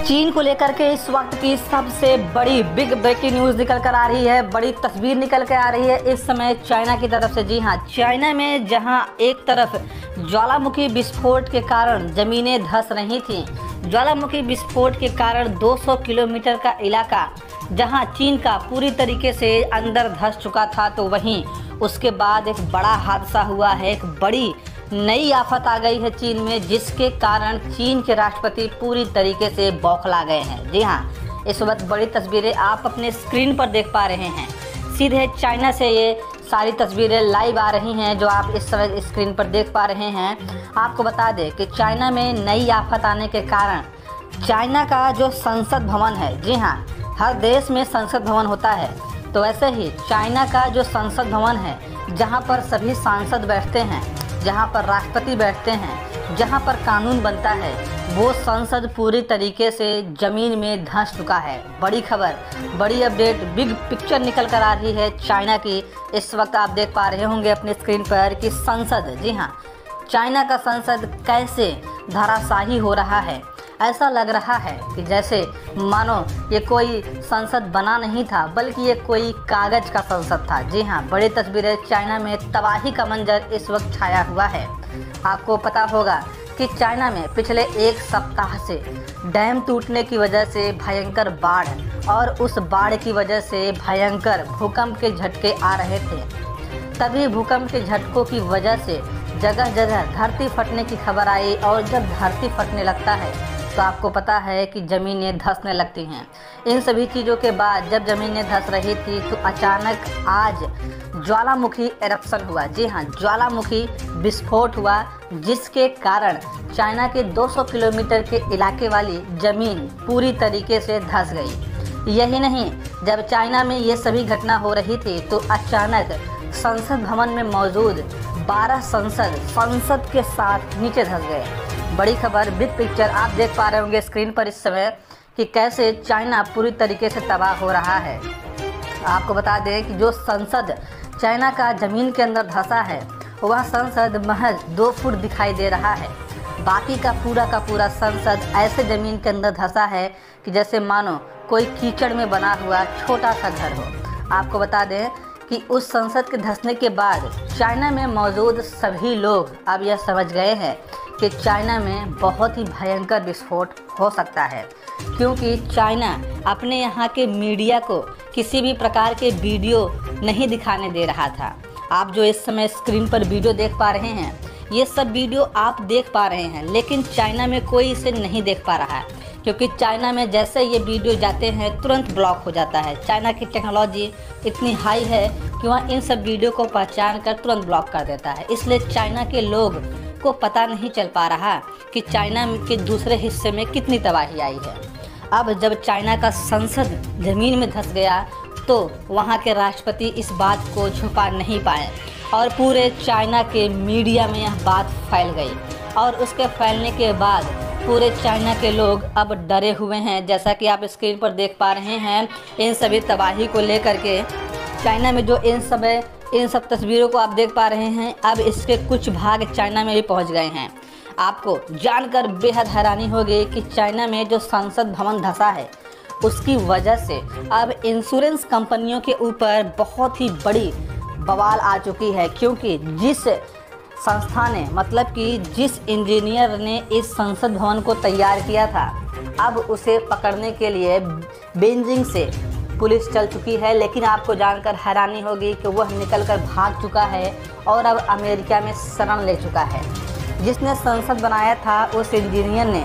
चीन को लेकर के इस वक्त की सबसे बड़ी बिग ब्रेकिंग न्यूज़ निकल कर आ रही है, बड़ी तस्वीर निकल कर आ रही है इस समय चाइना की तरफ से। जी हाँ, चाइना में जहां एक तरफ ज्वालामुखी विस्फोट के कारण ज़मीनें धंस रही थीं, ज्वालामुखी विस्फोट के कारण 200 किलोमीटर का इलाका जहां चीन का पूरी तरीके से अंदर धंस चुका था, तो वहीं उसके बाद एक बड़ा हादसा हुआ है, एक बड़ी नई आफत आ गई है चीन में, जिसके कारण चीन के राष्ट्रपति पूरी तरीके से बौखला गए हैं। जी हाँ, इस वक्त बड़ी तस्वीरें आप अपने स्क्रीन पर देख पा रहे हैं। सीधे चाइना से ये सारी तस्वीरें लाइव आ रही हैं जो आप इस समय स्क्रीन पर देख पा रहे हैं। आपको बता दें कि चाइना में नई आफत आने के कारण चाइना का जो संसद भवन है, जी हाँ, हर देश में संसद भवन होता है, तो वैसे ही चाइना का जो संसद भवन है, जहाँ पर सभी सांसद बैठते हैं, जहाँ पर राष्ट्रपति बैठते हैं, जहाँ पर कानून बनता है, वो संसद पूरी तरीके से ज़मीन में धंस चुका है। बड़ी खबर, बड़ी अपडेट, बिग पिक्चर निकल कर आ रही है चाइना की। इस वक्त आप देख पा रहे होंगे अपने स्क्रीन पर कि संसद, जी हाँ, चाइना का संसद कैसे धराशायी हो रहा है। ऐसा लग रहा है कि जैसे मानो ये कोई संसद बना नहीं था, बल्कि ये कोई कागज़ का संसद था। जी हाँ, बड़ी तस्वीरें, चाइना में तबाही का मंजर इस वक्त छाया हुआ है। आपको पता होगा कि चाइना में पिछले एक सप्ताह से डैम टूटने की वजह से भयंकर बाढ़ और उस बाढ़ की वजह से भयंकर भूकंप के झटके आ रहे थे। तभी भूकंप के झटकों की वजह से जगह जगह धरती फटने की खबर आई, और जब धरती फटने लगता है तो आपको पता है कि ज़मीनें धंसने लगती हैं। इन सभी चीज़ों के बाद जब ज़मीनें धंस रही थी तो अचानक आज ज्वालामुखी एरप्शन हुआ। जी हाँ, ज्वालामुखी विस्फोट हुआ, जिसके कारण चाइना के 200 किलोमीटर के इलाके वाली ज़मीन पूरी तरीके से धंस गई। यही नहीं, जब चाइना में ये सभी घटना हो रही थी तो अचानक संसद भवन में मौजूद 12 संसद के साथ नीचे धंस गए। बड़ी खबर, बिग पिक्चर आप देख पा रहे होंगे स्क्रीन पर इस समय कि कैसे चाइना पूरी तरीके से तबाह हो रहा है। आपको बता दें कि जो संसद चाइना का ज़मीन के अंदर धंसा है, वह संसद महज 2 फुट दिखाई दे रहा है। बाकी का पूरा संसद ऐसे ज़मीन के अंदर धंसा है कि जैसे मानो कोई कीचड़ में बना हुआ छोटा सा घर हो। आपको बता दें कि उस संसद के धंसने के बाद चाइना में मौजूद सभी लोग अब यह समझ गए हैं कि चाइना में बहुत ही भयंकर विस्फोट हो सकता है, क्योंकि चाइना अपने यहाँ के मीडिया को किसी भी प्रकार के वीडियो नहीं दिखाने दे रहा था। आप जो इस समय स्क्रीन पर वीडियो देख पा रहे हैं, ये सब वीडियो आप देख पा रहे हैं, लेकिन चाइना में कोई इसे नहीं देख पा रहा है, क्योंकि चाइना में जैसे ये वीडियो जाते हैं तुरंत ब्लॉक हो जाता है। चाइना की टेक्नोलॉजी इतनी हाई है कि वह इन सब वीडियो को पहचान कर तुरंत ब्लॉक कर देता है। इसलिए चाइना के लोग को पता नहीं चल पा रहा कि चाइना के दूसरे हिस्से में कितनी तबाही आई है। अब जब चाइना का संसद ज़मीन में धंस गया तो वहाँ के राष्ट्रपति इस बात को छुपा नहीं पाए, और पूरे चाइना के मीडिया में यह बात फैल गई, और उसके फैलने के बाद पूरे चाइना के लोग अब डरे हुए हैं। जैसा कि आप स्क्रीन पर देख पा रहे हैं, इन सभी तबाही को लेकर के चाइना में जो इन सब तस्वीरों को आप देख पा रहे हैं, अब इसके कुछ भाग चाइना में भी पहुंच गए हैं। आपको जानकर बेहद हैरानी होगी कि चाइना में जो संसद भवन धंसा है, उसकी वजह से अब इंश्योरेंस कंपनियों के ऊपर बहुत ही बड़ी बवाल आ चुकी है, क्योंकि जिस संस्था ने, मतलब कि जिस इंजीनियर ने इस संसद भवन को तैयार किया था, अब उसे पकड़ने के लिए बीजिंग से पुलिस चल चुकी है। लेकिन आपको जानकर हैरानी होगी कि वह निकलकर भाग चुका है और अब अमेरिका में शरण ले चुका है। जिसने संसद बनाया था, उस इंजीनियर ने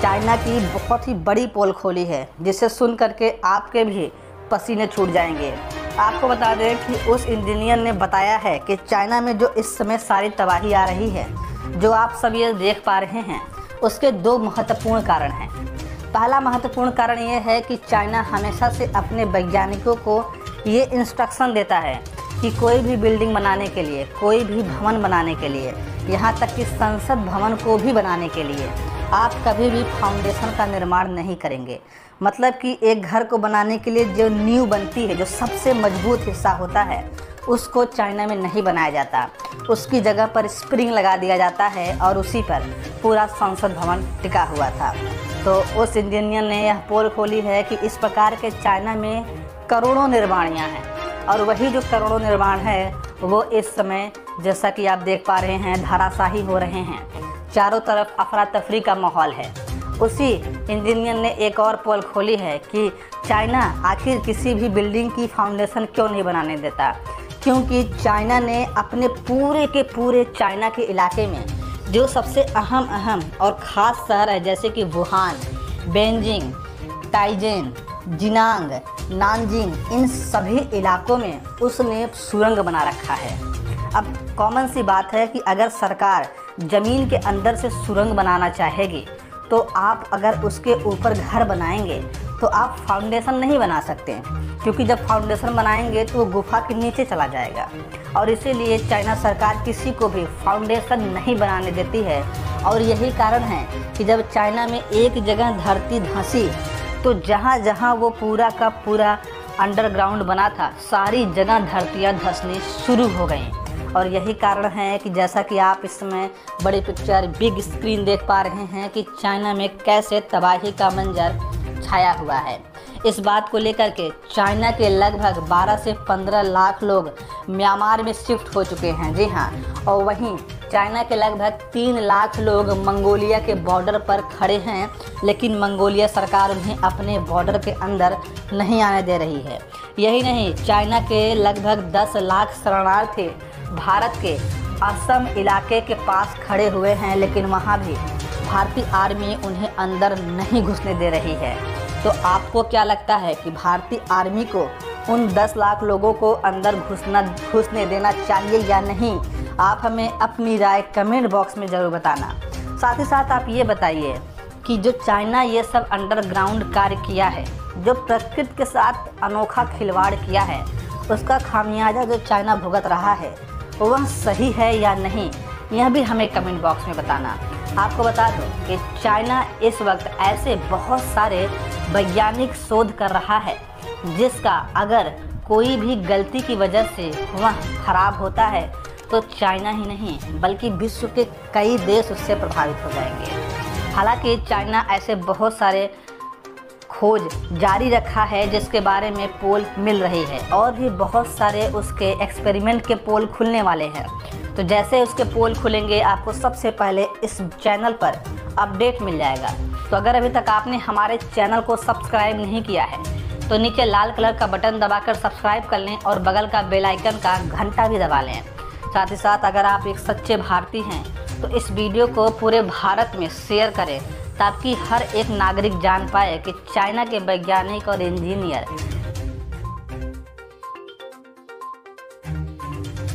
चाइना की बहुत ही बड़ी पोल खोली है, जिसे सुन करके आपके भी पसीने छूट जाएंगे। आपको बता दें कि उस इंजीनियर ने बताया है कि चाइना में जो इस समय सारी तबाही आ रही है, जो आप सब ये देख पा रहे हैं, उसके 2 महत्वपूर्ण कारण हैं। पहला महत्वपूर्ण कारण ये है कि चाइना हमेशा से अपने वैज्ञानिकों को ये इंस्ट्रक्शन देता है कि कोई भी बिल्डिंग बनाने के लिए, कोई भी भवन बनाने के लिए, यहाँ तक कि संसद भवन को भी बनाने के लिए आप कभी भी फाउंडेशन का निर्माण नहीं करेंगे। मतलब कि एक घर को बनाने के लिए जो नींव बनती है, जो सबसे मजबूत हिस्सा होता है, उसको चाइना में नहीं बनाया जाता। उसकी जगह पर स्प्रिंग लगा दिया जाता है और उसी पर पूरा संसद भवन टिका हुआ था। तो उस इंजीनियर ने यह पोल खोली है कि इस प्रकार के चाइना में करोड़ों निर्माणियाँ हैं और वही जो करोड़ों निर्माण है वो इस समय जैसा कि आप देख पा रहे हैं धराशाही हो रहे हैं। चारों तरफ अफरा तफरी का माहौल है। उसी इंजीनियर ने एक और पोल खोली है कि चाइना आखिर किसी भी बिल्डिंग की फाउंडेशन क्यों नहीं बनाने देता, क्योंकि चाइना ने अपने पूरे के पूरे चाइना के इलाके में जो सबसे अहम और ख़ास शहर है जैसे कि वुहान, बेजिंग, ताइजेन, जिनांग, नानजिंग, इन सभी इलाकों में उसने सुरंग बना रखा है। अब कॉमन सी बात है कि अगर सरकार ज़मीन के अंदर से सुरंग बनाना चाहेगी तो आप अगर उसके ऊपर घर बनाएंगे तो आप फाउंडेशन नहीं बना सकते, क्योंकि जब फाउंडेशन बनाएंगे तो वो गुफा के नीचे चला जाएगा और इसीलिए चाइना सरकार किसी को भी फाउंडेशन नहीं बनाने देती है। और यही कारण है कि जब चाइना में एक जगह धरती धंसी तो जहाँ जहाँ वो पूरा का पूरा अंडरग्राउंड बना था सारी जगह धरतियाँ धंसनी शुरू हो गई। और यही कारण है कि जैसा कि आप इस समय बड़ी पिक्चर बिग स्क्रीन देख पा रहे हैं कि चाइना में कैसे तबाही का मंजर छाया हुआ है। इस बात को लेकर के चाइना के लगभग 12 से 15 लाख लोग म्यांमार में शिफ्ट हो चुके हैं। जी हाँ, और वहीं चाइना के लगभग 3 लाख लोग मंगोलिया के बॉर्डर पर खड़े हैं, लेकिन मंगोलिया सरकार उन्हें अपने बॉर्डर के अंदर नहीं आने दे रही है। यही नहीं, चाइना के लगभग 10 लाख शरणार्थी भारत के असम इलाके के पास खड़े हुए हैं, लेकिन वहाँ भी भारतीय आर्मी उन्हें अंदर नहीं घुसने दे रही है। तो आपको क्या लगता है कि भारतीय आर्मी को उन 10 लाख लोगों को अंदर घुसने देना चाहिए या नहीं? आप हमें अपनी राय कमेंट बॉक्स में ज़रूर बताना। साथ ही साथ आप ये बताइए कि जो चाइना ये सब अंडरग्राउंड कार्य किया है, जो प्रकृति के साथ अनोखा खिलवाड़ किया है, उसका खामियाजा जो चाइना भुगत रहा है वह सही है या नहीं, यह भी हमें कमेंट बॉक्स में बताना। आपको बता दूं कि चाइना इस वक्त ऐसे बहुत सारे वैज्ञानिक शोध कर रहा है जिसका अगर कोई भी गलती की वजह से वह खराब होता है तो चाइना ही नहीं बल्कि विश्व के कई देश उससे प्रभावित हो जाएंगे। हालांकि चाइना ऐसे बहुत सारे खोज जारी रखा है जिसके बारे में पोल मिल रही है और भी बहुत सारे उसके एक्सपेरिमेंट के पोल खुलने वाले हैं। तो जैसे उसके पोल खुलेंगे आपको सबसे पहले इस चैनल पर अपडेट मिल जाएगा। तो अगर अभी तक आपने हमारे चैनल को सब्सक्राइब नहीं किया है तो नीचे लाल कलर का बटन दबाकर सब्सक्राइब कर लें और बगल का बेल आइकन का घंटा भी दबा लें। साथ ही साथ अगर आप एक सच्चे भारतीय हैं तो इस वीडियो को पूरे भारत में शेयर करें ताकि हर एक नागरिक जान पाए कि चाइना के वैज्ञानिक और इंजीनियर